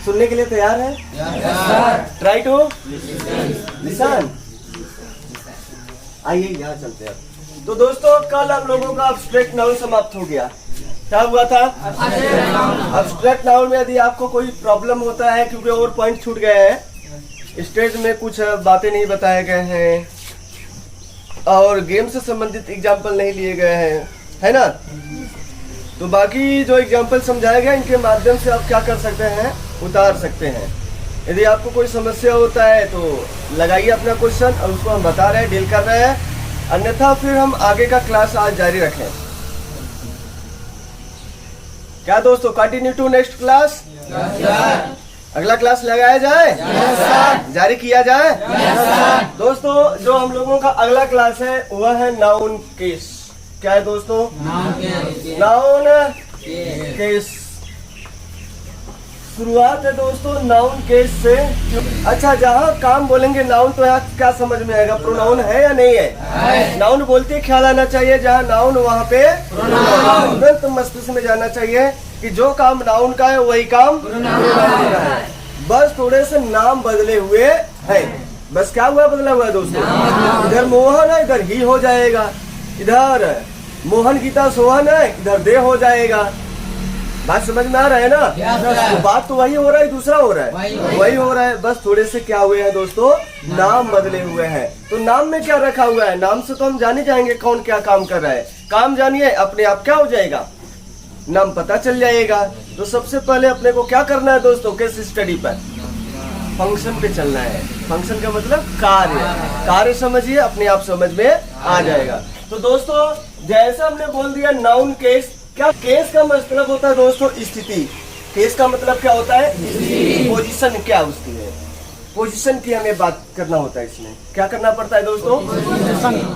सुनने के लिए तैयार है? Try to listen. आइए यहाँ चलते हैं। तो दोस्तों कल हम लोगों का अब्स्ट्रैक्ट नाउन समाप्त हो गया। क्या हुआ था? अब्स्ट्रैक्ट नाउन में यदि आपको कोई प्रॉब्लम होता है, क्योंकि और पॉइंट छूट गए हैं, स्टेज में कुछ बातें नहीं बताए गए हैं और गेम से संबंधित एग्जाम्पल नहीं लिए गए हैं, है ना? तो बाकी जो एग्जाम्पल समझाया गया इनके माध्यम से आप क्या कर सकते हैं, उतार सकते हैं। यदि आपको कोई समस्या होता है तो लगाइए अपना क्वेश्चन और उसको हम बता रहे हैं, डील कर रहे हैं, अन्यथा फिर हम आगे का क्लास आज जारी रखें। क्या दोस्तों, कंटिन्यू टू नेक्स्ट क्लास? अगला क्लास लगाया जाए? जारी किया जाए? दोस्तों जो हम लोगों का अगला क्लास है वह है नाउन केस। क्या है दोस्तों? Noun case. शुरुआत है दोस्तों नाउन केस से। अच्छा, जहाँ काम बोलेंगे नाउन तो यहाँ क्या समझ में आएगा, प्रोनाउन है या नहीं है? नाउन बोलते ही ख्याल आना चाहिए जहाँ नाउन वहाँ पे तुरंत मस्तिष्क में जाना चाहिए कि जो काम नाउन का है वही काम प्रोनाउन का है। बस थोड़े से नाम बदले हुए है। बस क्या हुआ, बदला हुआ है दोस्तों? इधर मोहन है इधर ही हो जाएगा, इधर मोहन गीता सोहन है इधर दे हो जाएगा। बात समझ में आ रहा है ना? तो बात तो वही हो रहा है, दूसरा हो रहा है, वही हो रहा है। बस थोड़े से क्या हुए हैं दोस्तों, नाम बदले हुए हैं। तो नाम में क्या रखा हुआ है, नाम से तो हम जाने जाएंगे कौन क्या काम कर रहा है। काम जानिए, अपने आप क्या हो जाएगा, नाम पता चल जाएगा। तो सबसे पहले अपने को क्या करना है दोस्तों, केस स्टडी पर फंक्शन पे चलना है। फंक्शन का मतलब कार्य, कार्य समझिए, अपने आप समझ में आ जाएगा। तो दोस्तों जैसा हमने बोल दिया नाउन केस, क्या केस का मतलब होता है दोस्तों स्थिति। केस का मतलब क्या होता है, पोजीशन क्या उसकी है, पोजीशन की हमें बात करना होता है। इसमें क्या करना पड़ता है दोस्तों,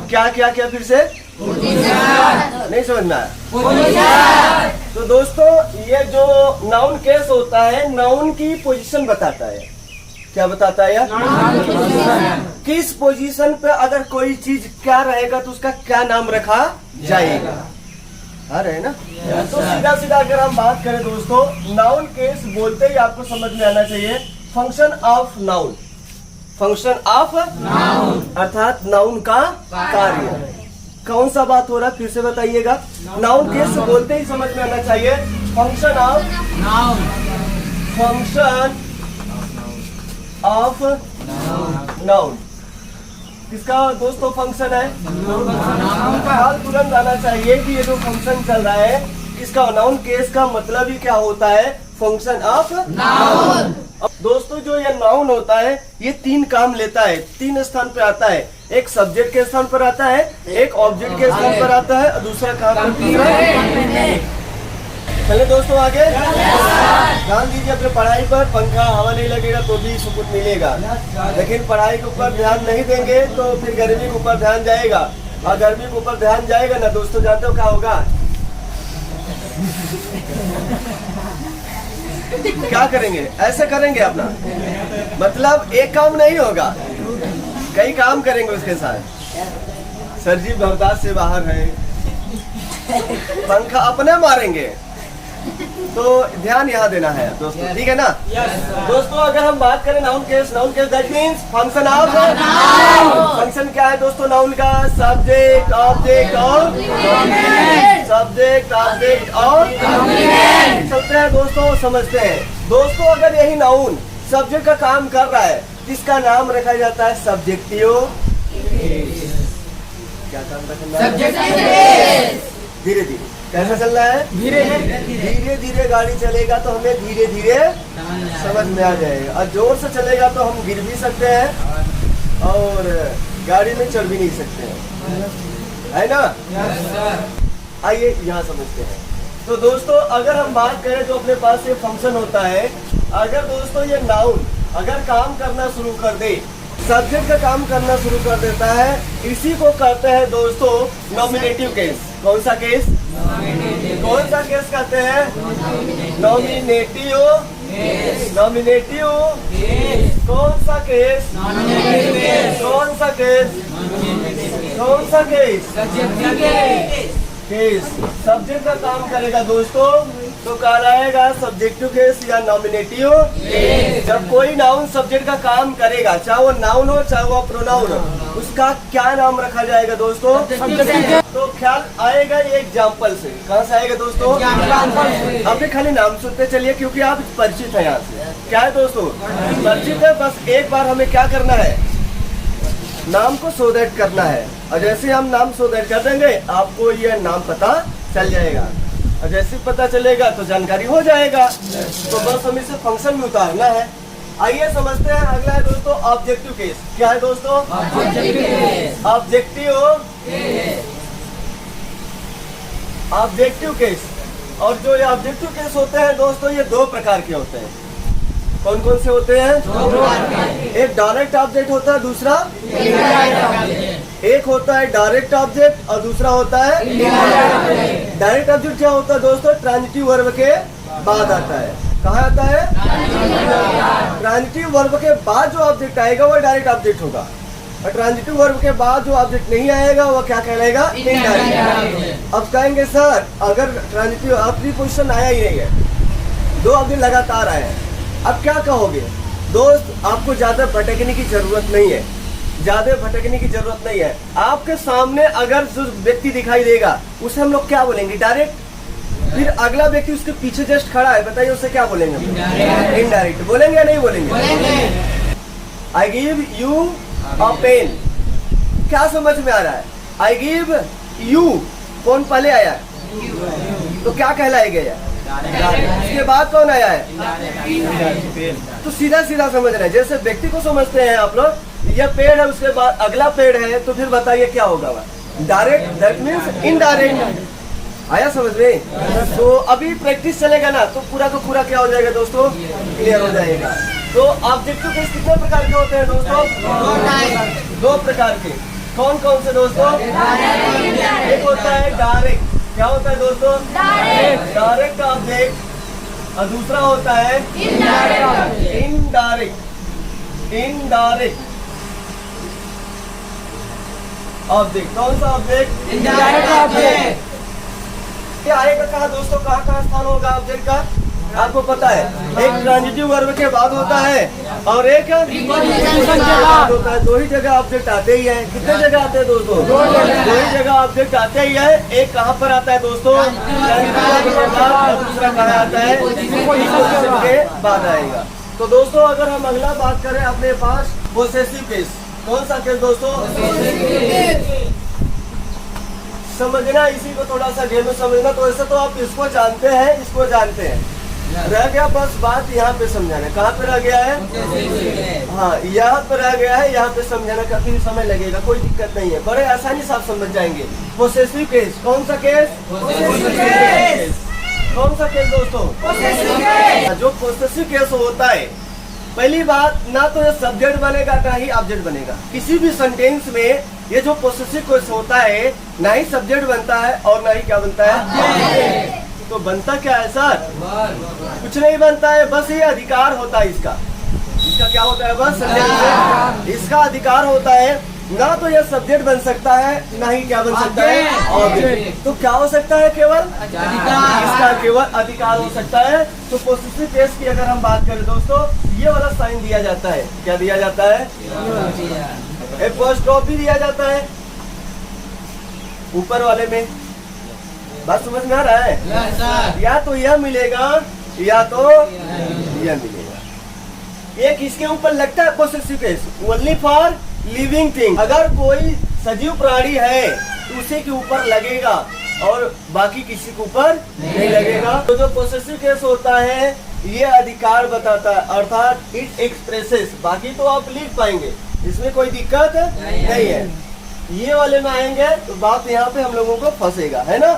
क्या क्या क्या, फिर से नहीं समझ में आया? तो दोस्तों ये जो नाउन केस होता है, नाउन की पोजीशन बताता है। क्या बताता है यार? किस पोजीशन पे अगर कोई चीज क्या रहेगा तो उसका क्या नाम रखा जाएगा। आ रहे हैं ना? तो सीधा सीधा अगर हम बात करें दोस्तों, नाउन केस बोलते ही आपको समझ में आना चाहिए function of noun. Function of noun अर्थात नाउन का कार्य। कौन सा बात हो रहा है फिर से बताइएगा। नाउन केस बोलते ही समझ में आना चाहिए function of noun. Function of noun किसका दोस्तों फंक्शन है? ख्याल तुरंत आना चाहिए कि ये जो फंक्शन चल रहा है इसका नाउन केस का मतलब ही क्या होता है, फंक्शन ऑफ नाउन। दोस्तों जो ये नाउन होता है ये तीन काम लेता है, तीन स्थान पे आता है। एक सब्जेक्ट के स्थान पर आता है, एक ऑब्जेक्ट के स्थान पर आता है और दूसरा कहाँ पर? चले दोस्तों आगे ध्यान दीजिए अपने पढ़ाई पर। पंखा हवा नहीं लगेगा तो भी सुकून मिलेगा, लेकिन पढ़ाई के ऊपर ध्यान नहीं देंगे तो फिर गर्मी के ऊपर ध्यान जाएगा, और गर्मी के ऊपर ध्यान जाएगा ना दोस्तों, जानते हो क्या होगा? क्या करेंगे, ऐसे करेंगे अपना, मतलब एक काम नहीं होगा, कई काम करेंगे उसके साथ। सर जी बर्दाश्त से बाहर है, पंखा अपने मारेंगे, तो ध्यान यहाँ देना है दोस्तों, ठीक है ना? दोस्तों अगर हम बात करें noun case that means function of noun. Function क्या है दोस्तों नाउन का? सब्जेक्ट ऑब्जेक्ट और सब्जेक्ट ऑब्जेक्ट और चलते हैं दोस्तों, समझते हैं दोस्तों। अगर यही नाउन सब्जेक्ट का काम कर रहा है इसका नाम रखा जाता है सब्जेक्टिव। क्या काम रखना है? धीरे धीरे कैसा चल रहा है? धीरे धीरे गाड़ी चलेगा तो हमें धीरे धीरे समझ में आ जाएगा, और जोर से चलेगा तो हम गिर भी सकते हैं और गाड़ी में चढ़ भी नहीं सकते हैं, है ना? आइए यहाँ समझते हैं। तो दोस्तों अगर हम बात करें जो अपने पास ये फंक्शन होता है, अगर दोस्तों ये नाउन अगर काम करना शुरू कर दे, सब्जेक्ट का काम करना शुरू कर देता है, इसी को कहते हैं दोस्तों नॉमिनेटिव केस। कौन सा केस? कौन सा केस कहते हैं? नॉमिनेटिव। नॉमिनेटिव कौन सा केस? कौन सा केस? कौन सा केस? केस सब्जेक्ट का काम करेगा दोस्तों, तो कहलाएगा सब्जेक्टिव केस या नॉमिनेटिव। जब कोई नाउन सब्जेक्ट का काम करेगा, चाहे वो नाउन हो चाहे वो प्रोनाउन हो, उसका क्या नाम रखा जाएगा दोस्तों? तो ख्याल आएगा ये एग्जाम्पल से। कहाँ से आएगा दोस्तों? अभी खाली नाम सुनते चलिए, क्योंकि आप परिचित हैं यहाँ से। क्या है दोस्तों? परिचित है। बस एक बार हमें क्या करना है, नाम को सो दैट करना है। और जैसे हम नाम सो दैट कर देंगे, आपको ये नाम पता चल जाएगा। और जैसे पता चलेगा तो जानकारी हो जाएगा। तो बस हमें इसे फंक्शन में उतारना है। आइए समझते हैं। अगला है दोस्तों ऑब्जेक्टिव केस। क्या है दोस्तों? Objective case. और जो ये ऑब्जेक्टिव केस होते हैं दोस्तों, ये दो प्रकार के होते हैं। कौन कौन से होते हैं? एक डायरेक्ट ऑब्जेक्ट होता है, दूसरा एक होता है डायरेक्ट ऑब्जेक्ट और दूसरा होता है डायरेक्ट ऑब्जेक्ट। क्या होता है दोस्तों? ट्रांजिटिव वर्ब के बाद आता है। कहाँ आता है? ट्रांजिटिव वर्ब के बाद जो ऑब्जेक्ट आएगा वो डायरेक्ट ऑब्जेक्ट होगा, और ट्रांजिटिव वर्ब के बाद जो ऑब्जेक्ट नहीं आएगा वो क्या कहलाएगा? इनडायरेक्ट। अब कहेंगे सर अगर ट्रांजिटिव प्रीपोजिशन आया ही नहीं है, दो ऑब्जेक्ट लगातार आए हैं, अब क्या कहोगे? दोस्त आपको ज्यादा भटकने की जरूरत नहीं है, ज्यादा भटकने की जरूरत नहीं है। आपके सामने अगर जो व्यक्ति दिखाई देगा उसे हम लोग क्या बोलेंगे? डायरेक्ट। फिर अगला व्यक्ति उसके पीछे जस्ट खड़ा है, बताइए उसे क्या बोलेंगे? इनडायरेक्ट। बोलेंगे या नहीं बोलेंगे? I give you a pen. क्या समझ में आ रहा है? आई गिव यू, कौन पहले आया है? तो क्या कहलाएगा? उसके बाद कौन आया है? तो सीधा सीधा समझ रहे हैं। जैसे व्यक्ति को समझते हैं आप लोग, यह पेड़ है, उसके बाद अगला पेड़ है, तो फिर बताइए क्या होगा? डायरेक्ट। That means indirect. आया समझ में? तो अभी प्रैक्टिस चलेगा ना, तो पूरा का पूरा क्या हो जाएगा दोस्तों? क्लियर हो जाएगा। तो ऑब्जेक्टिव केस कितने प्रकार के होते हैं दोस्तों? दो प्रकार के। कौन कौन से दोस्तों? एक होता है डायरेक्ट। क्या होता है दोस्तों? Direct object. और दूसरा होता है इनडायरेक्ट। ऑब्जेक्ट। कौन सा ऑब्जेक्ट? Indirect object. ये आएगा कहाँ दोस्तों? कहाँ स्थान होगा ऑब्जेक्ट का? आपको पता है, एक ट्रांजिटिव वर्ब के बाद होता है और एक प्रीपोजिशन के बाद होता है। दो ही जगह ऑब्जेक्ट आते ही हैं। कितने जगह आते हैं दोस्तों? दो ही जगह ऑब्जेक्ट आते ही है। एक कहाँ पर आता है दोस्तों? ट्रांजिटिव वर्ब के बाद, और दूसरा कहाँ आता है? प्रीपोजिशन के बाद आएगा। तो दोस्तों अगर हम अगला बात करें अपने पास पोसेसिव केस। कौन सा केस दोस्तों? समझना, इसी को थोड़ा सा गेम में समझना। तो ऐसे तो आप इसको जानते हैं, इसको जानते हैं, रह गया बस बात यहाँ पे समझाना। कहाँ पे रह गया है? हाँ, यहाँ पे रह गया है। यहाँ पे समझाना काफी समय लगेगा, कोई दिक्कत नहीं है, बड़े आसानी से आप समझ जाएंगे। Possessive case. कौन सा केस? कौन सा केस दोस्तों? जो पोसेसिव केस होता है, पहली बात, ना तो ये सब्जेक्ट बनेगा ना ही ऑब्जेक्ट बनेगा। किसी भी सेंटेंस में ये जो पोसेसिव केस होता है, ना ही सब्जेक्ट बनता है और ना ही क्या बनता है? तो बनता क्या है सर? कुछ नहीं बनता है, बस ये अधिकार होता है इसका। इसका क्या होता है? बस इसका अधिकार होता है। ना तो यह सब्जेक्ट बन सकता है, ना ही क्या बन सकता है? ऑब्जेक्ट। तो क्या हो सकता है? केवल इसका केवल अधिकार हो सकता है। तो पोसेसिव केस की अगर हम बात करें दोस्तों, ये वाला साइन दिया जाता है। क्या दिया जाता है? एपोस्ट्रोफी दिया जाता है ऊपर वाले में। बात समझ में आ रहा है? या तो यह मिलेगा या तो यह मिलेगा। एक इसके ऊपर लगता है possessive case only for living thing. अगर कोई सजीव प्राणी है तो उसी के ऊपर लगेगा और बाकी किसी के ऊपर नहीं लगेगा। तो जो पोसेसिव केस होता है ये अधिकार बताता है, अर्थात इट एक्सप्रेसेस। बाकी तो आप लिख पाएंगे, इसमें कोई दिक्कत नहीं है। ये वाले में आएंगे तो बात यहाँ पे हम लोगों को फंसेगा, है ना?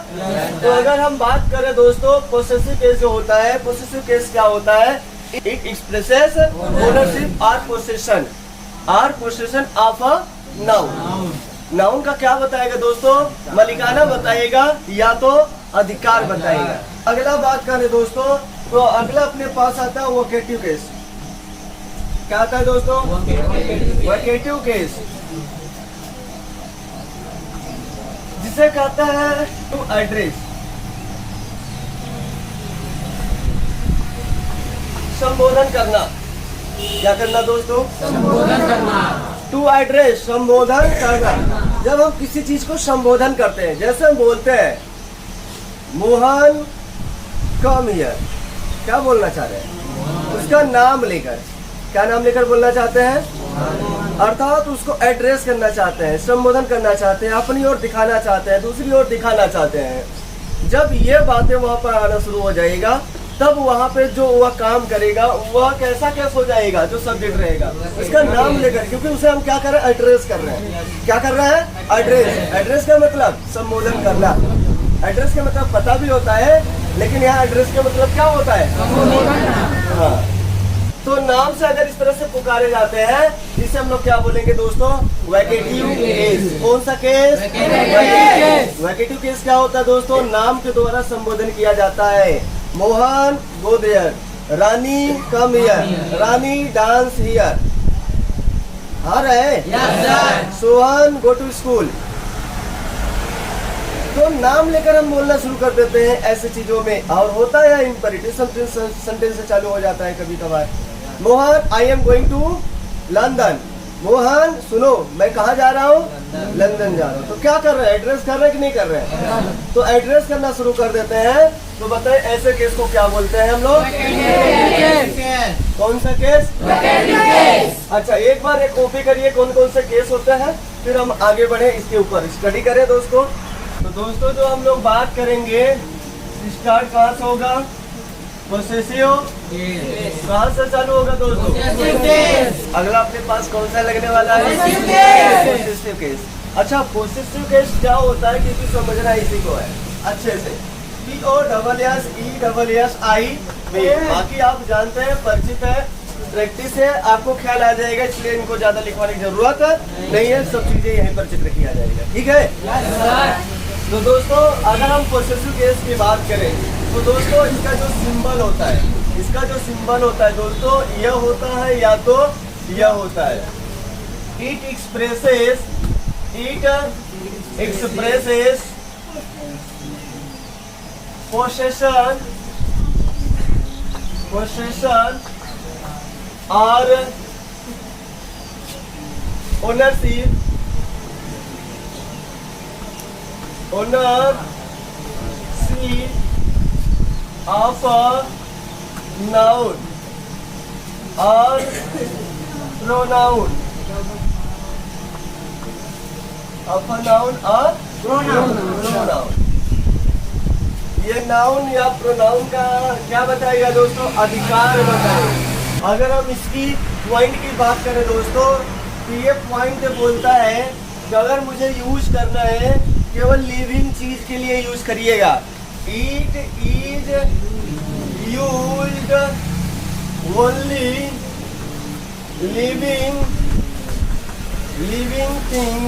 तो अगर हम बात करें दोस्तों, पोसेसिव केस जो होता है, पोसेसिव केस क्या होता है? इट एक्सप्रेसेस ओनरशिप और possession of a noun. Noun का क्या बताएगा दोस्तों? मालिकाना बताएगा या तो अधिकार बताएगा। अगला बात करें दोस्तों, तो अगला अपने पास आता है वोकेटिव केस। क्या आता है दोस्तों? वोकेटिव केस, जिसे कहता है टू एड्रेस। संबोधन करना। क्या करना दोस्तों? संबोधन करना। टू एड्रेस, संबोधन करना। जब हम किसी चीज को संबोधन करते हैं, जैसे हम बोलते हैं मोहन कम हियर, क्या बोलना चाह रहे हैं? उसका नाम लेकर, क्या नाम लेकर बोलना चाहते हैं? अर्थात उसको एड्रेस करना चाहते हैं, संबोधन करना चाहते हैं, अपनी ओर दिखाना चाहते हैं, दूसरी ओर दिखाना चाहते हैं। जब ये बातें वहां पर आना शुरू हो जाएगा, तब वहां पे जो वह काम करेगा वह कैसा हो जाएगा, जो सब्जेक्ट रहेगा उसका नाम लेकर, क्योंकि उसे हम क्या कर रहे हैं? एड्रेस कर रहे हैं। क्या कर रहे हैं? एड्रेस। एड्रेस का मतलब संबोधन करना। एड्रेस का मतलब पता भी होता है, लेकिन यहाँ एड्रेस का मतलब क्या होता है? हाँ, तो नाम से अगर इस तरह से पुकारे जाते हैं, इसे हम लोग क्या बोलेंगे दोस्तों? वैकेटिव केस। कौन सा केस? वैकेटिव केस क्या होता है दोस्तों? नाम के द्वारा संबोधन किया जाता है। Mohan go there, Rani come here, Rani dance here. आ रहे? Sohan go to school. तो नाम लेकर हम बोलना शुरू कर देते हैं ऐसी चीजों में, और होता है इम्परेटिव सेंटेंस से चालू हो जाता है कभी कभार। Mohan I am going to London. Mohan सुनो, मैं कहाँ जा रहा हूँ? लंदन जा रहा हूँ। तो क्या कर रहे हैं? एड्रेस कर रहे हैं कि नहीं कर रहे हैं? तो एड्रेस करना शुरू कर देते हैं। तो बताए ऐसे केस को क्या बोलते हैं हम लोग? कौन सा केस? अच्छा, एक बार एक कॉपी करिए कौन कौन से केस होते हैं, फिर हम आगे बढ़े, इसके ऊपर स्टडी करें दोस्तों। तो दोस्तों जो हम लोग बात करेंगे, स्टार्ट कहाँ से होगा? पोसेसिव। कहाँ से चालू होगा दोस्तों? अगला अपने पास कौन सा लगने वाला है? Possessive case. अच्छा, पोसेसिव केस क्या होता है, क्योंकि समझना इसी को है अच्छे से। POSSESSI, बाकी आप जानते हैं, परिचित है, प्रैक्टिस है, आपको ख्याल आ जाएगा, इसलिए इनको ज्यादा लिखवाने की जरूरत नहीं है। सब चीजें यहीं पर चित्र किया जाएगा, ठीक है। तो दोस्तों अगर हम पोसेसिव केस की बात करें, तो दोस्तों इसका जो सिंबल होता है, इसका जो सिंबल होता है दोस्तों, यह होता है या तो यह होता है। It expresses possession or ownership of a noun or pronoun, of a noun or pronoun। ये नाउन या प्रोनाउन का क्या बताएगा दोस्तों? अधिकार बताएगा। अगर हम इसकी पॉइंट की बात करें दोस्तों, तो ये पॉइंट बोलता है कि अगर मुझे यूज करना है, केवल लिविंग चीज के लिए यूज करिएगा। It is used only living thing.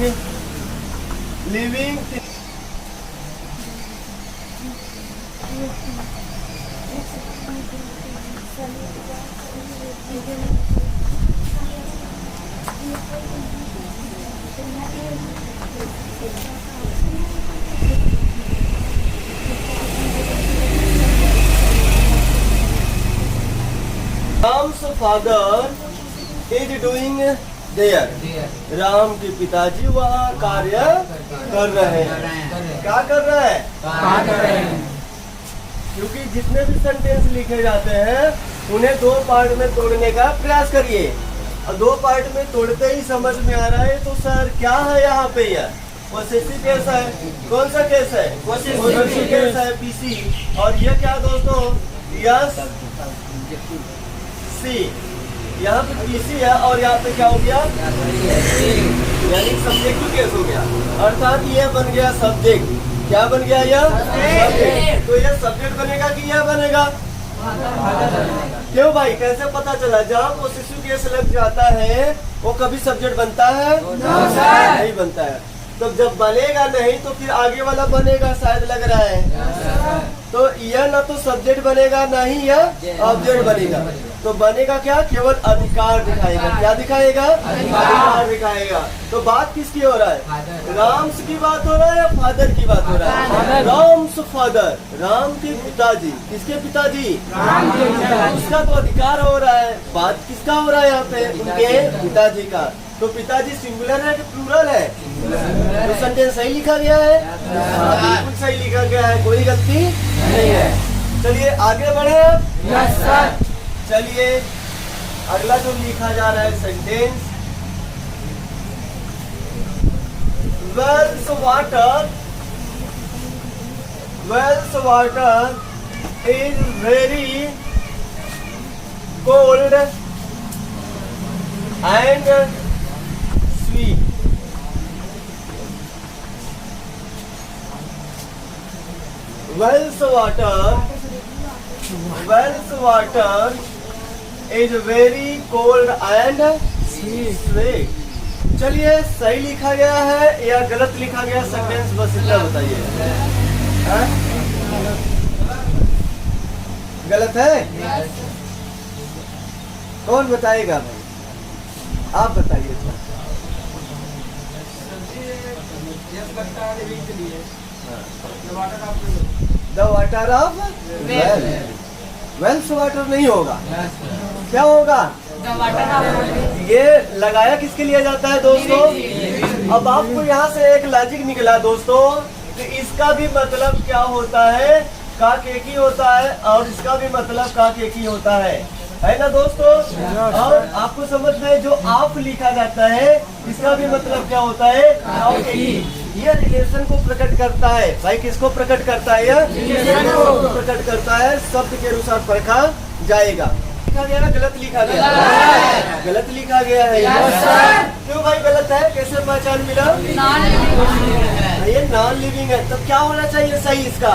Ram's father is doing there। Ram के पिताजी वहाँ कार्य कर रहे हैं। क्या कर रहे हैं? क्योंकि जितने भी सेंटेंस लिखे जाते हैं उन्हें दो पार्ट में तोड़ने का प्रयास करिए, और दो पार्ट में तोड़ते ही समझ में आ रहा है तो सर क्या है यहाँ पे? यह पोसेसिव केस है। कौन सा केस है? पोसेसिव केस है, पीसी। और यह क्या दोस्तों? यस सी। यहाँ पे पीसी है और यहाँ पे क्या हो गया? यानी सब्जेक्टिव केस हो गया, अर्थात यह बन गया सब्जेक्ट। क्या बन गया? यह सब्जेक्ट। तो यह सब्जेक्ट बनेगा कि यह बनेगा? क्यों भाई, कैसे पता चला? जहाँ पोसेसिव केस लग जाता है वो कभी सब्जेक्ट बनता है? नहीं बनता है। तो जब बनेगा नहीं तो फिर आगे वाला बनेगा, शायद लग रहा है। तो यह ना तो सब्जेक्ट बनेगा ना ही यह ऑब्जेक्ट बनेगा। तो बनेगा क्या, केवल अधिकार दिखाएगा। क्या दिखाएगा, अधिकार दिखाएगा। तो बात किसकी हो रहा है, राम्स की बात हो रहा है या फादर की बात हो रहा है, राम्स फादर, राम के पिताजी। किसके पिताजी, उसका तो अधिकार हो रहा है। बात किसका हो रहा है यहाँ पे, उनके पिताजी का। तो पिताजी सिंगुलर है कि प्लूरल है, तो सेंटेंस सही लिखा गया है, बिल्कुल सही लिखा गया है, कोई गलती नहीं है। चलिए आगे बढ़े अब। Yes sir. चलिए अगला जो लिखा जा रहा है sentence, wells water is very cold and sweet. Wells water is very cold and sweet. चलिए सही लिखा गया है या गलत लिखा गया सेंटेंस, बस इतना बताइए। गलत है? कौन बताएगा भाई, आप बताइए। The water of well, wells water नहीं होगा, क्या होगा, ये लगाया किसके लिए जाता है दोस्तों। अब आपको यहाँ से एक लॉजिक निकला दोस्तों कि इसका भी मतलब क्या होता है, काक एक ही होता है, और इसका भी मतलब काक एक ही होता है ना दोस्तों। और आपको समझ में जो आप लिखा जाता है इसका भी मतलब क्या होता है, आप एक ही। ये रिलेशन को प्रकट करता है भाई, किसको प्रकट करता है, यह प्रकट करता है, शब्द के अनुसार परखा जाएगा। लिखा गया ना, गलत लिखा गया, गलत लिखा गया है। क्यों भाई गलत है, कैसे पहचान मिला, ये नॉन लिविंग है, तब क्या होना चाहिए सही इसका।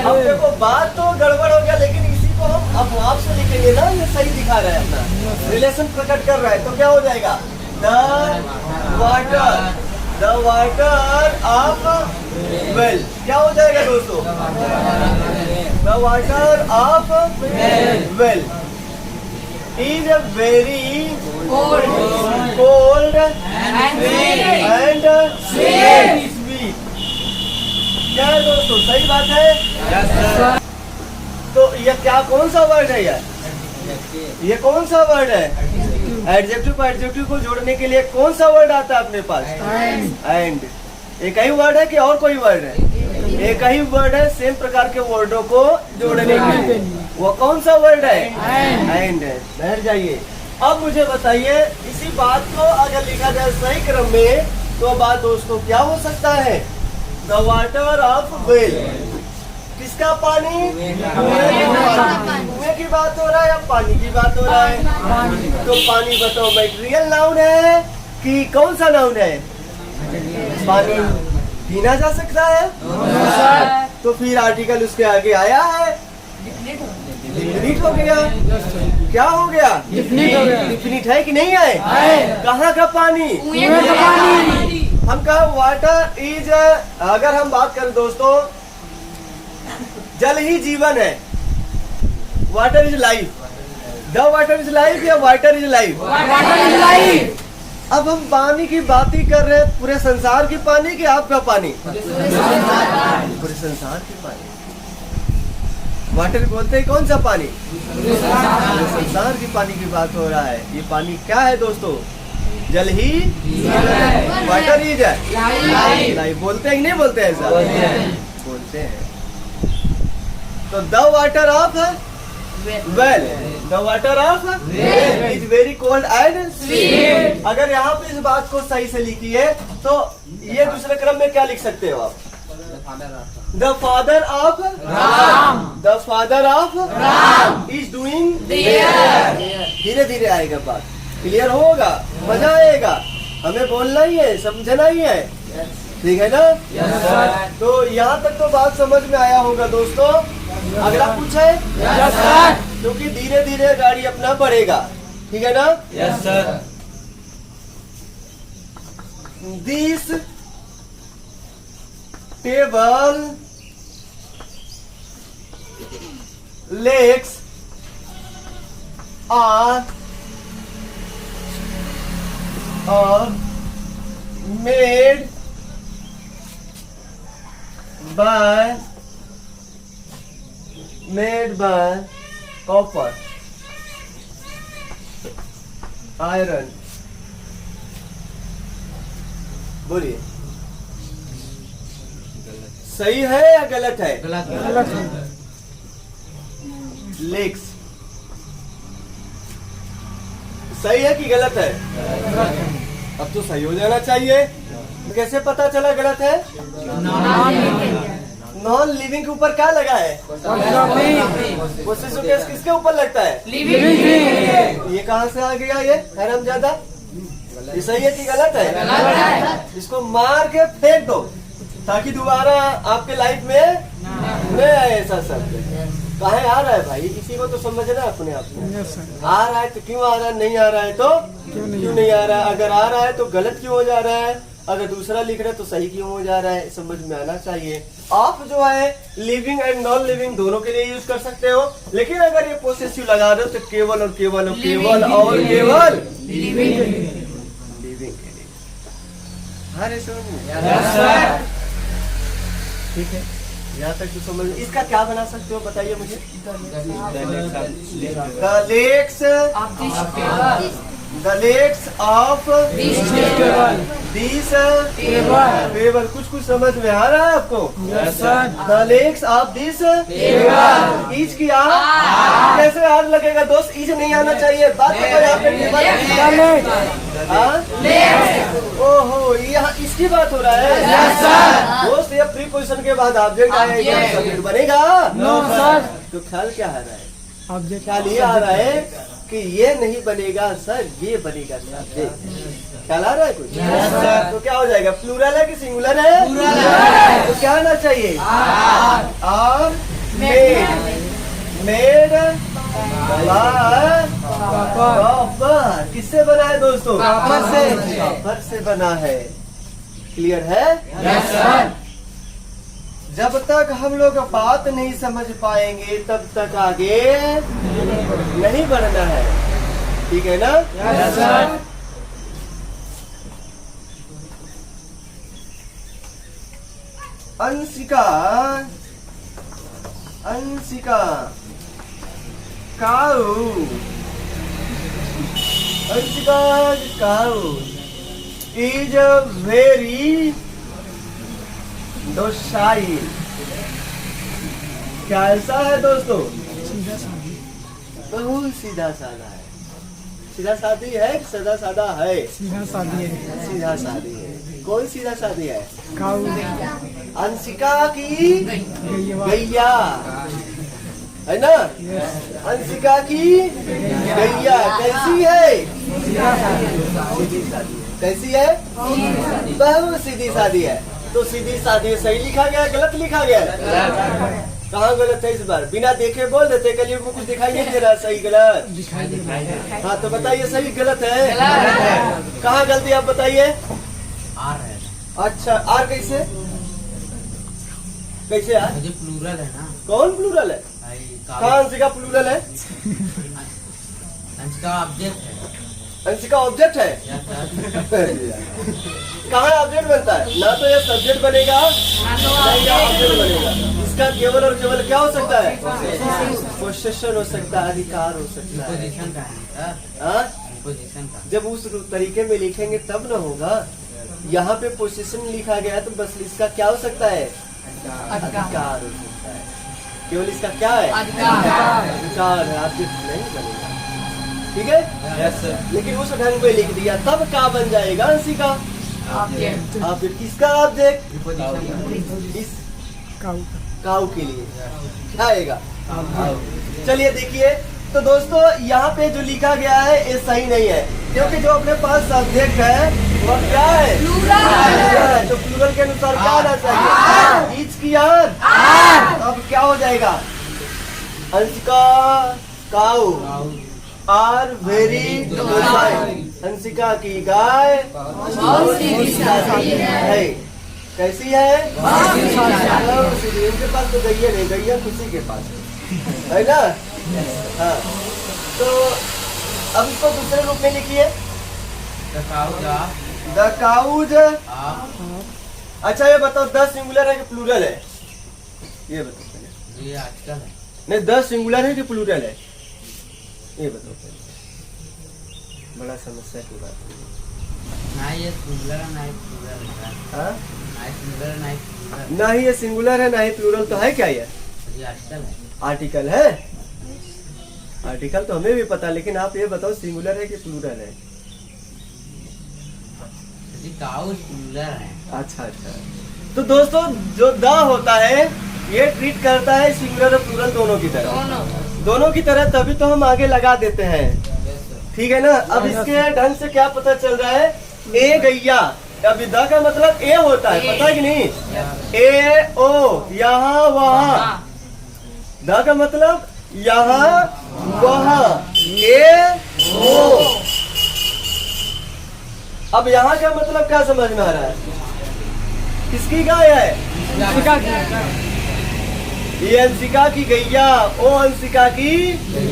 अब देखो बात तो गड़बड़ हो गया, लेकिन इसी को हम अपवाब से लिखेंगे ना, ये सही दिखा रहा है, अपना रिलेशन प्रकट कर रहा है। तो क्या हो जाएगा, द वाटर ऑफ वेल, क्या हो जाएगा दोस्तों, the water of well is very cold and sweet. क्या है दोस्तों, सही बात है। तो ये क्या, कौन सा वर्ड है यार, ये कौन सा वर्ड है, एडजेक्टिव एडजेक्टिव को जोड़ने के लिए कौन सा वर्ड आता है अपने पास, एंड। एक ही वर्ड है कि और कोई वर्ड है, एक ही वर्ड है, सेम प्रकार के वर्डों को जोड़ने के लिए। वो कौन सा वर्ड है, एंड है। बैठ जाइए। अब मुझे बताइए, इसी बात को अगर लिखा जाए सही क्रम में तो बात दोस्तों क्या हो सकता है, द वाटर ऑफ वेल, किसका पानी, कुएं की बात हो रहा है या पानी की बात हो रहा है। तो पानी बताओ भाई, रियल नाउन है कि कौन सा नाउन है, पानी पीना जा सकता है, तो फिर आर्टिकल उसके आगे आया है, डिफिनिट हो गया। क्या हो गया, डिफिनिट है कि नहीं है, कहाँ का पानी, हम कहा वाटर इज, अगर हम बात करें दोस्तों, जल ही जीवन है, water is life, the water is life या water is life, water is life. अब हम पानी की बात ही कर रहे हैं, पूरे संसार की पानी कि आपका पानी, पूरे संसार की पानी। वाटर बोलते हैं कौन सा पानी, पूरे संसार की पानी की बात हो रहा है। ये पानी क्या है दोस्तों, जल ही, वाटर इज लाइफ। बोलते हैं कि नहीं बोलते हैं, ऐसा बोलते हैं। तो the water of well, the water of well is very cold and sweet. अगर यहाँ पे इस बात को सही से लिखिए तो ये दूसरे क्रम में क्या लिख सकते हो आप, the father of Ram, the father of Ram is doing there. धीरे धीरे आएगा बात, क्लियर होगा, मजा आएगा, हमें बोलना ही है, समझना ही है, ठीक है ना। yes, तो यहाँ तक तो बात समझ में आया होगा दोस्तों। अगला पूछे, क्योंकि धीरे धीरे गाड़ी अपना बढ़ेगा, ठीक है ना। Yes sir. This table legs are made by copper, iron. बोलिए सही है या गलत है? गलत है। लेग्स सही है कि गलत है? अब तो सही हो जाना चाहिए। कैसे पता चला गलत है? नॉन लिविंग के ऊपर क्या लगा है? पोसेसिव केस किसके ऊपर लगता है? लिविंग। ये कहाँ से आ गया ये हरामजादा? ये सही है कि गलत है? इसको मार के फेंक दो ताकि दोबारा आपके लाइफ में नहीं आए ऐसा शब्द। कहाँ आ रहा है भाई? इसी को तो समझना अपने आप में। आ रहा है तो क्यों आ रहा है, नहीं आ रहा है तो क्यों नहीं आ रहा है, अगर आ रहा है तो गलत क्यों हो जा रहा है, अगर दूसरा लिख रहे हैं तो सही क्यों हो जा रहा है, समझ में आना चाहिए। आप जो है लिविंग एंड नॉन लिविंग दोनों के लिए यूज कर सकते हो, लेकिन अगर ये पोसेसिव लगा दो तो केवल और केवल और केवल और केवल लिविंग के लिए। अरे ठीक है, यहाँ तक तो समझ। इसका क्या बना सकते हो बताइए मुझे। The legs of this table। कुछ समझ में आ रहा है आपको? The legs of this each की आर कैसे आर लगेगा दोस्त? ईच नहीं आना चाहिए। बात तो यहाँ पे ओहो, यहाँ इसकी बात हो रहा है दोस्त। ये प्रीपोजिशन के बाद ऑब्जेक्ट आएगा, सब्जेक्ट बनेगा? तो ख्याल क्या आ रहा है? ख्याल ये आ रहा है कि ये नहीं बनेगा सर, ये बनेगा सर। ख्याल आ रहा है कुछ? तो क्या हो जाएगा? प्लूरल है कि सिंगुलर है? तो क्या आना चाहिए? Are made copper. किससे बना है दोस्तों? कॉपर से बना है। क्लियर है? जब तक हम लोग बात नहीं समझ पाएंगे तब तक आगे नहीं बढ़ना है। ठीक है ना? अंशिका काऊ is very docile। कैसा है दोस्तों? बहुत सीधा साधा है। सीधा सादी है कि सदा सादा है? सीधा सादी है। कौन सीधा सादी है? अंशिका की गैया है ना? अंशिका की गैया कैसी है? कैसी है? बहुत सीधी सादी है। तो सीधी सादी सही लिखा गया, गलत लिखा गया? कहाँ गलत है इस बार? बिना देखे बोल देते, कल को कुछ दिखाई नहीं दे रहा सही गलत। हाँ तो बताइए सही गलत है? कहाँ गलती आप बताइए? अच्छा आर कैसे? कैसे यार? प्लूरल है ना? कौन प्लूरल है? कहाँ अंशिका प्लूरल है? अंशिका ऑब्जेक्ट है। अंशिका ऑब्जेक्ट है? कहाँ ऑब्जेक्ट बनता है? ना तो ये सब्जेक्ट बनेगा ना ये ऑब्जेक्ट बनेगा। इसका केवल और केवल क्या हो सकता है? पोसेशन हो सकता है, अधिकार हो सकता है। जब उस तरीके में लिखेंगे तब ना होगा। यहाँ पे पोसेशन लिखा गया है तो बस इसका क्या हो सकता है? अधिकार हो सकता है। केवल इसका क्या है? अधिकार है, ऑब्जेक्ट नहीं बनेगा। ठीक है? लेकिन उस ढंग में लिख दिया तब क्या बन जाएगा? अंशिका ऑब्जेक्ट। किसका ऑब्जेक्ट? इस काऊ के लिए क्या आएगा? चलिए देखिए, तो दोस्तों यहाँ पे जो लिखा गया है ये सही नहीं है, क्योंकि जो अपने पास सब्जेक्ट है वो क्या है? प्लूरल। तो प्लूरल के अनुसार क्या आना चाहिए? ईच की आर। अब क्या हो जाएगा? अंशिका काऊ आर वेरी डोसाइल। अंशिका की गाय है। कैसी है? उनके पास तो गैया नहीं, गैया किसी के पास है। है ना? हाँ, तो अब इसको दूसरे रूप में लिखिए। The cows are the cows. अच्छा ये बताओ 10 सिंगुलर है कि प्लूरल है? ये बताओ पहले। ये आजकल है। नहीं 10 सिंगुलर है कि प्लूरल है? ये बताओ पहले। बड़ा समस्या की बात है। ना ये सिंगुलर है ना ही प्लूरल है। हाँ? ना ही सिंगुलर ना ही प्लूरल। ना ही ये सिंगुलर है ना ही प्लूरल, तो है क्या ये? ये आजकल है। आर्टिकल है। आर्टिकल तो हमें भी पता, लेकिन आप ये बताओ सिंगुलर है कि प्लूरल है? ये काउस प्लूरल है। अच्छा अच्छा। तो दोस्तों जो द होता है ये ट्रीट करता है सिंगुलर और प्लूरल दोनों की तरह। दोनों की तरह, तभी तो हम आगे लगा देते हैं। ठीक है ना? अब इसके ढंग से क्या पता चल रहा है? ए गैया। अभी द का मतलब ए होता है, पता है कि नहीं? ए ओ, यहाँ वहाँ। द का मतलब यहाँ वहाँ, ए ओ। अब यहाँ का मतलब क्या समझ में आ रहा है? किसकी गाय है? ये अंशिका की गैया, ओ अंशिका की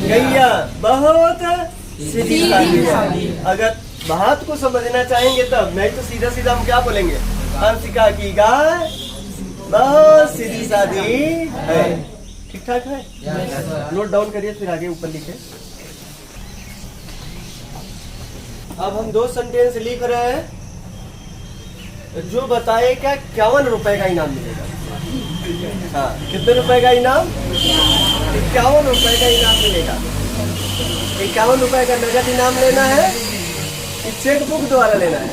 गैया। बहुत सीधी सादी है। अगर बात को समझना चाहेंगे तब, नहीं तो सीधा सीधा हम क्या बोलेंगे? अंशिका की गाय बहुत सीधी सादी है। ठीक ठाक है? नोट डाउन करिए, फिर आगे ऊपर लिखे। अब हम 2 सेंटेंस लिख रहे हैं जो बताएगा 51 रुपए का इनाम मिलेगा। हाँ, कितने रुपए का इनाम? 51 रुपए का इनाम मिलेगा। 51 रुपए का नगद इनाम लेना है कि चेक बुक द्वारा लेना है?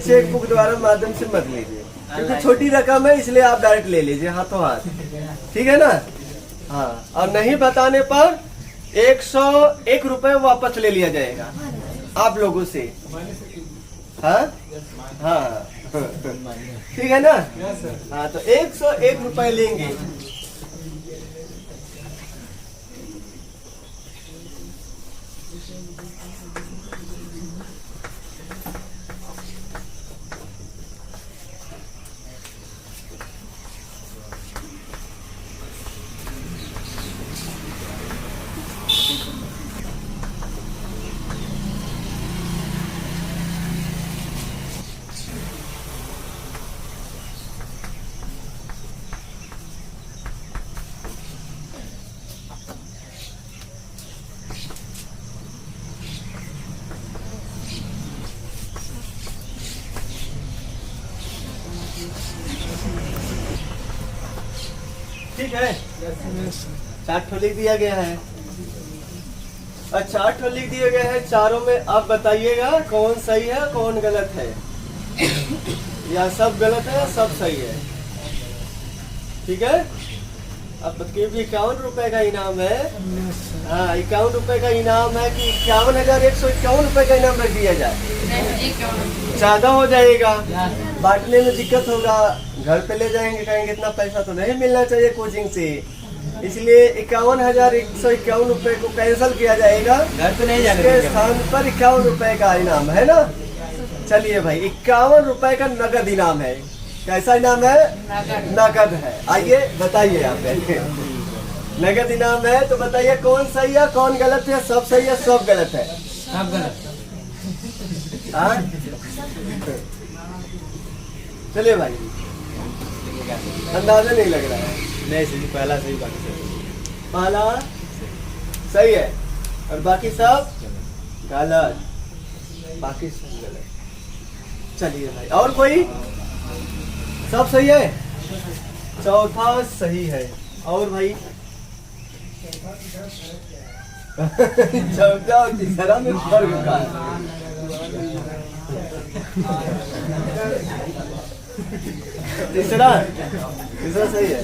चेक बुक द्वारा माध्यम से मत लीजिए, क्योंकि छोटी रकम है, इसलिए आप डायरेक्ट ले लीजिए हाथों हाथ। ठीक है ना? हाँ, और नहीं बताने पर 101 रुपए वापस ले लिया जाएगा आप लोगों से। हाँ हाँ ठीक है ना? हाँ, तो 101 रुपए लेंगे। ठीक है? 4 ठो लिख दिया गया है। अच्छा 8 ठो लिख दिए गए हैं, चारों में आप बताइएगा कौन सही है कौन गलत है, या सब गलत है या सब सही है। ठीक है? अब बताइए 51 रुपए का इनाम है। हाँ, 51 रुपए का इनाम है कि 51,151 रुपए का इनाम रख दिया जाए? ज्यादा हो जाएगा, बांटने में दिक्कत होगा, घर पे ले जाएंगे, कहेंगे इतना पैसा तो नहीं मिलना चाहिए कोचिंग से, इसलिए 51,151 रुपए को कैंसिल किया जाएगा। घर पे नहीं जाने के स्थान पर 51 रुपए का इनाम है ना? चलिए भाई, 51 रुपए का नगद इनाम है। कैसा इनाम है? नगद है। आइए बताइए यहाँ पे। नगद इनाम है, तो बताइए कौन सही है कौन गलत है? सब सही है सब गलत है? सब गलत। हाँ? चलिए भाई, अंदाजा नहीं लग रहा है। नहीं सही, पहला सही बाकी सही। पहला सही है और बाकी सब गलत, बाकी सब गलत। चलिए भाई, और कोई? सब सही है? चौथा सही है। और भाई चौथा और तीसरा में फर्क का तीसरा सही है।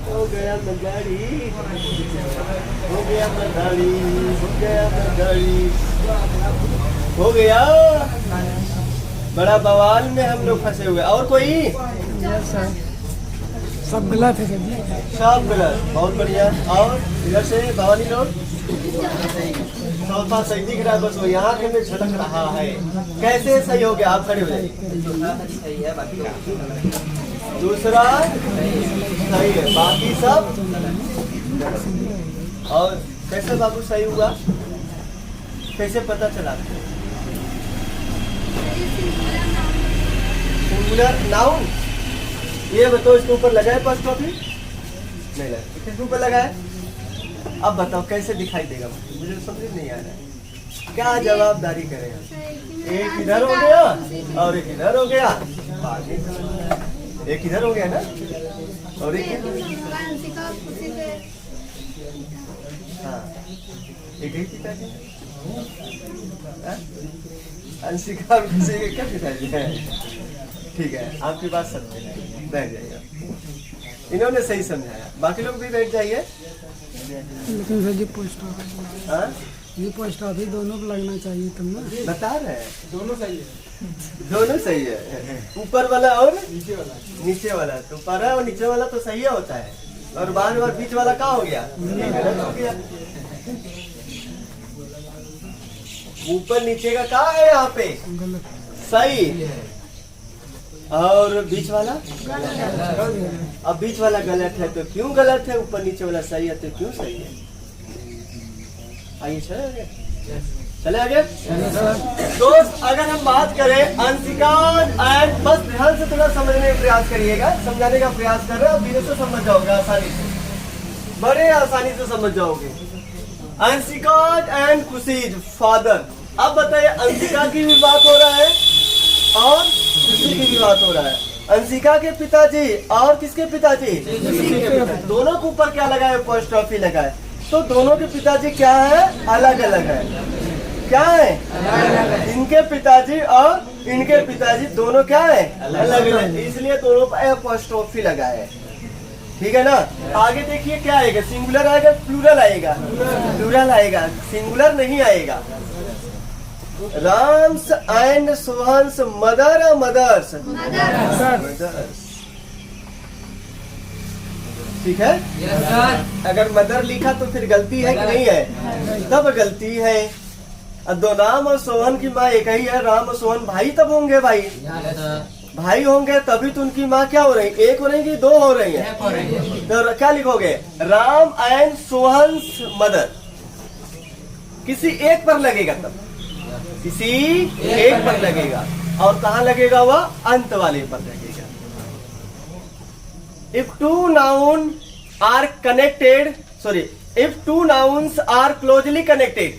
हो गया मदारी, हो गया मदारी, हो गया मदारी, हो गया। बड़ा बवाल में हम लोग फंसे हुए। और कोई? सब गलत है। सब गलत। बहुत बढ़िया। और इधर से भवानी लोग चौथा सही दिख रहा है, बस वो यहाँ के में झलक रहा है। कैसे सही हो गया? आप खड़े हो जाइए। दूसरा सही है, बाकी सब। और कैसे बाबू सही हुआ? कैसे पता चला? Singular noun. ये बताओ, इसके ऊपर लगाए apostrophe? नहीं लगा। किसके ऊपर लगाए? अब बताओ कैसे दिखाई देगा? मुझे समझ नहीं आ रहा है। क्या जवाबदारी करें? एक इधर हो गया और एक इधर हो गया। एक इधर हो गया ना, और एक हाँ, एक ही पिताजी। अंशिका और खुशी के क्या पिताजी है? ठीक है, आपकी बात सत्य है, बैठ जाइए। इन्होंने सही समझाया, बाकी लोग भी बैठ जाइए। लेकिन सर जी पोस्ट ऑफिस, हाँ, ये पोस्ट ऑफिस दोनों को लगना चाहिए तुम ना। बता रहे हैं दोनों सही है। दोनों सही है, ऊपर वाला और नीचे वाला। तो ऊपर और नीचे वाला तो सही होता है, और बाद बार बीच वाला क्या हो गया? गलत हो गया। ऊपर नीचे का क्या है यहाँ पे? गलत। सही। और बीच वाला? अब बीच वाला गलत है तो क्यों गलत है? ऊपर नीचे वाला सही है तो क्यों सही है? आइए चले आगे, चले आगे। दोस्त, अगर हम बात करें अंशिका एंड, बस ध्यान से थोड़ा समझने का प्रयास करिएगा, समझाने का प्रयास कर रहे हैं, धीरे से समझ जाओगे, आसानी से, बड़े आसानी से समझ जाओगे। अंशिका एंड खुशी फादर। अब बताइए, अंशिका की भी बात हो रहा है और खुशी की भी बात हो रहा है। अंशिका के पिताजी और किसके पिताजी? खुशी के पिताजी। दोनों के ऊपर क्या लगा है? apostrophe लगा है। तो दोनों के पिताजी क्या है? अलग अलग है। क्या है? इनके पिताजी और इनके पिताजी दोनों क्या है? अलग अलग, इसलिए दोनों पर apostrophe लगा है। ठीक है ना? आगे देखिए क्या आएगा? सिंगुलर आएगा, प्लूरल आएगा? प्लूरल आएगा, सिंगुलर नहीं आएगा। राम्स एंड सोहन्स मदर और मदर्स। ठीक है? अगर मदर लिखा तो फिर गलती है कि नहीं है? तब गलती है। दो राम और सोहन की माँ एक ही है। राम और सोहन भाई तब होंगे, भाई होंगे तभी तो उनकी माँ क्या हो रही? एक हो रही कि दो हो रही है? तो क्या लिखोगे? Ram and Sohan's mother. किसी एक पर लगेगा, तब किसी एक पर लगेगा। और कहाँ लगेगा? वह अंत वाले पर लगेगा। If two nouns are connected, if two nouns are closely connected,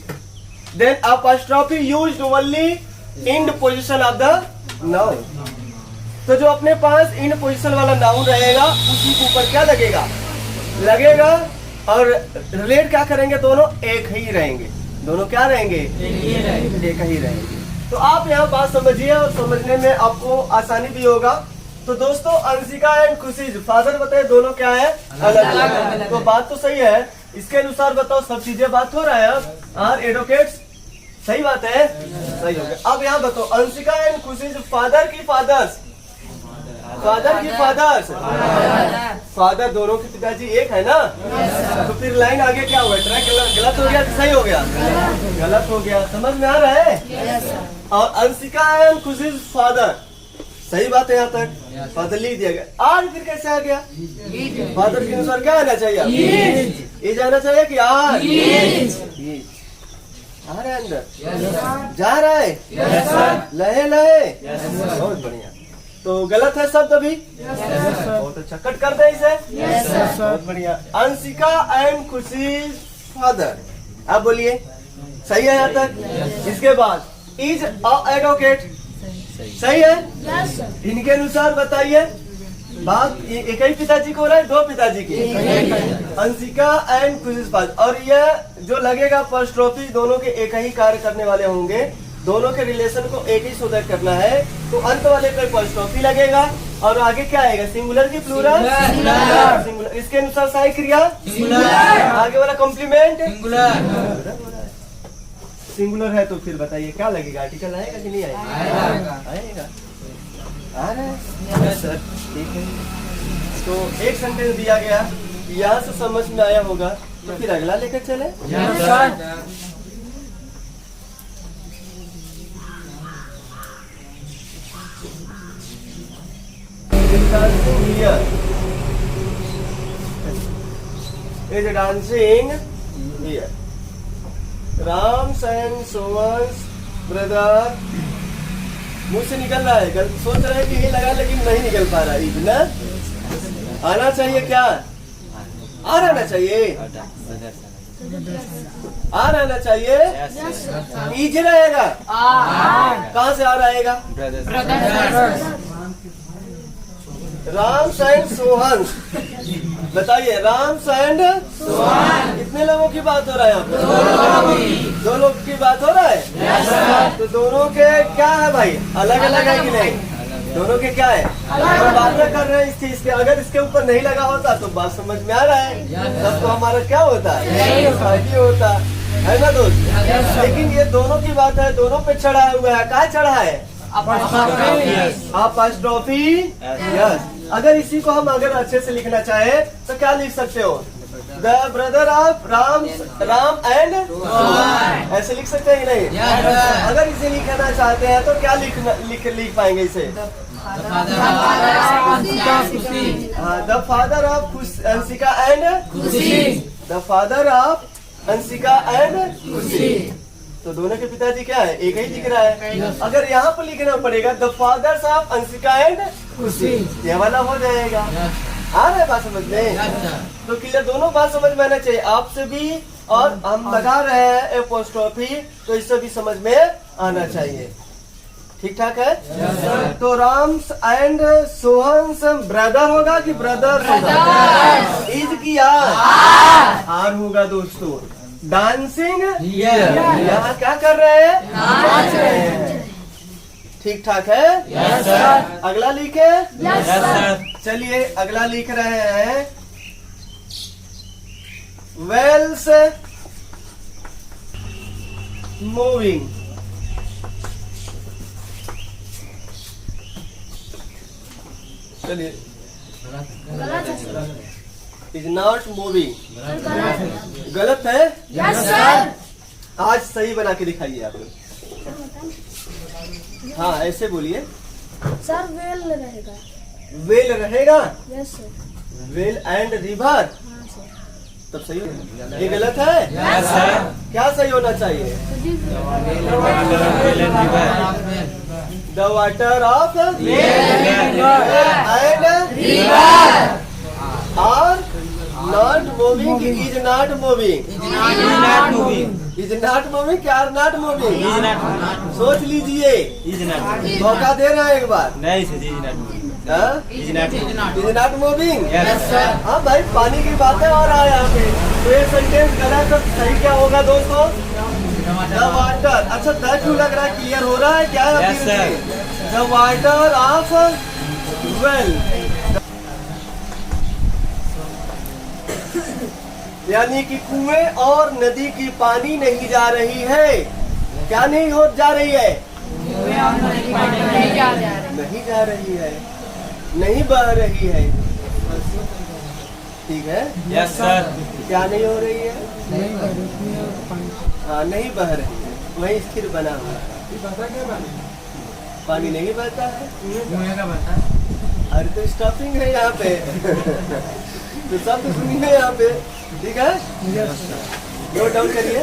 then apostrophe used only in the position of the noun. तो जो अपने पास इन पोजीशन वाला नाउन रहेगा उसी के ऊपर क्या लगेगा, और रिलेट क्या करेंगे? दोनों एक ही रहेंगे। दोनों क्या रहेंगे? एक ही रहेंगे। तो आप यहाँ बात समझिए और समझने में आपको आसानी भी होगा। तो दोस्तों, अंशिका एंड खुशी फादर बताए दोनों क्या है? अलग अलग। तो बात तो सही है, इसके अनुसार बताओ सब चीजें बात हो रहा है। आर एडवोकेट्स, सही बात है, सही हो गया। अब यहाँ बताओ, अंशिका एंड खुशी फादर की फादर्स, फादर दोनों के पिताजी एक है ना? तो फिर लाइन आगे क्या हुआ? ट्रैक गलत हो गया कि सही हो गया? गलत हो गया। समझ में आ रहा है? और अंशिका एंड खुशी फादर, सही बात है यहाँ तक, फादर लिख दिया गया। आज फिर कैसे आ गया? फादर के अनुसार क्या आना चाहिए? ये जाना चाहिए कि आर आ रहा है अंदर, जा रहा है, लहे लहे, बहुत बढ़िया। तो गलत है शब्द अभी? बहुत अच्छा, कट कर दे इसे। बहुत बढ़िया। अंशिका एंड खुशी फादर, आप बोलिए सही है यहाँ तक? इसके बाद इज एडवोकेट, सही है? इनके अनुसार बताइए, बात एक ही पिताजी को हो रहा है, दो पिताजी की? अंशिका एंड खुशी फादर। और ये जो लगेगा apostrophe, दोनों के एक ही कार्य करने वाले होंगे, दोनों के रिलेशन को एक ही सुधर करना है। तो अंत वाले पे apostrophe लगेगा और आगे क्या आएगा? सिंगुलर की प्लूरल? सिंगुलर। इसके अनुसार सहायक क्रिया आगे वाला कॉम्प्लीमेंट सिंगुलर है। तो फिर बताइए क्या लगेगा? आर्टिकल आएगा कि नहीं आएगा? आएगा। आ रहा है सर, ठीक है। तो एक सेंटेंस दिया गया, यहाँ से समझ में आया होगा तो फिर अगला लेकर चले। Here is dancing here. Ram's and Sohan's brother. मुंह से निकल रहा है, सोच रहे हैं कि ये लगा लेकिन नहीं निकल पा रहा है ना। आना चाहिए क्या? आ रहना चाहिए, आ रहना चाहिए। इजी रहेगा। कहाँ से आ रहेगा? राम एंड सोहन। बताइए, राम एंड सोहन कितने लोगों की बात हो रहा है यहाँ पे? दो लोग की बात हो रहा है। तो दोनों के क्या है भाई? अलग अलग है कि नहीं? दोनों के क्या है? हम बात में कर रहे हैं इस चीज के। अगर इसके ऊपर नहीं लगा होता तो बात समझ में आ रहा है, तब तो हमारा क्या होता है होता है ना दोस्त। लेकिन ये दोनों की बात है, दोनों पे चढ़ा हुआ है। क्या चढ़ा है? अपॉस्ट्रोफी। यस। अगर इसी को हम अगर अच्छे से लिखना चाहे तो क्या लिख सकते हो? The brother of Ram and, ऐसे लिख सकते हैं कि नहीं? अगर इसे लिखना चाहते हैं तो क्या लिख पाएंगे इसे? The father of Anshika and Khushi. The father of Anshika and Khushi. तो दोनों के पिताजी क्या है? एक ही दिख रहा है। अगर यहाँ पर लिखना पड़ेगा the fathers of Anshika and Khushi, ये वाला हो जाएगा। आ रहा है बात समझ में? तो क्लियर, दोनों बात समझ में आना चाहिए, आपसे भी और हम लगा रहे हैं एपोस्ट्रोफी, तो इससे भी समझ में आना चाहिए। ठीक ठाक है। तो राम्स एंड सोहन्स ब्रदर होगा कि ब्रदर होगा? इज किया आर होगा दोस्तों। डांसिंग यहाँ क्या कर रहे हैं? ठीक ठाक है। yes, sir. अगला लिखे। yes, sir. चलिए अगला लिख रहे हैं। Wells moving. चलिए, इज नॉट मूविंग। गलत है। yes, sir. आज सही बना के दिखाइए आप। हाँ, ऐसे बोलिए। सर वेल रहेगा। वेल रहेगा। Yes sir. Well and river. हाँ सर। तब सही हो। ये गलत है। Yes sir. क्या सही होना चाहिए? The water of and are not moving. Is not moving. Is not moving क्या? Are not moving? सोच लीजिए, मौका दे रहा है एक बार। नहीं सर, इज नॉट मूविंग। हाँ भाई, पानी की बातें हो रहा है यहाँ पे। तो ये सेंटेंस गलत है। सही क्या होगा दोस्तों? The water. अच्छा, द क्यों लग रहा है? क्लियर हो रहा है क्या? द वाटर ऑफ वेल, यानी कि कुएं और नदी की पानी नहीं जा रही है। क्या नहीं हो जा रही है? नहीं जा रही है, नहीं बह रही है। ठीक है। Yes sir. क्या नहीं हो रही है? नहीं बरसनी और पानी। हाँ, नहीं बह रही है, वही स्थिर बना हुआ है। पानी नहीं बहता है। अरे तो स्टॉपिंग है यहाँ पे। तो सब तो सुनिए यहाँ पे। ठीक है, नोट डाउन करिए।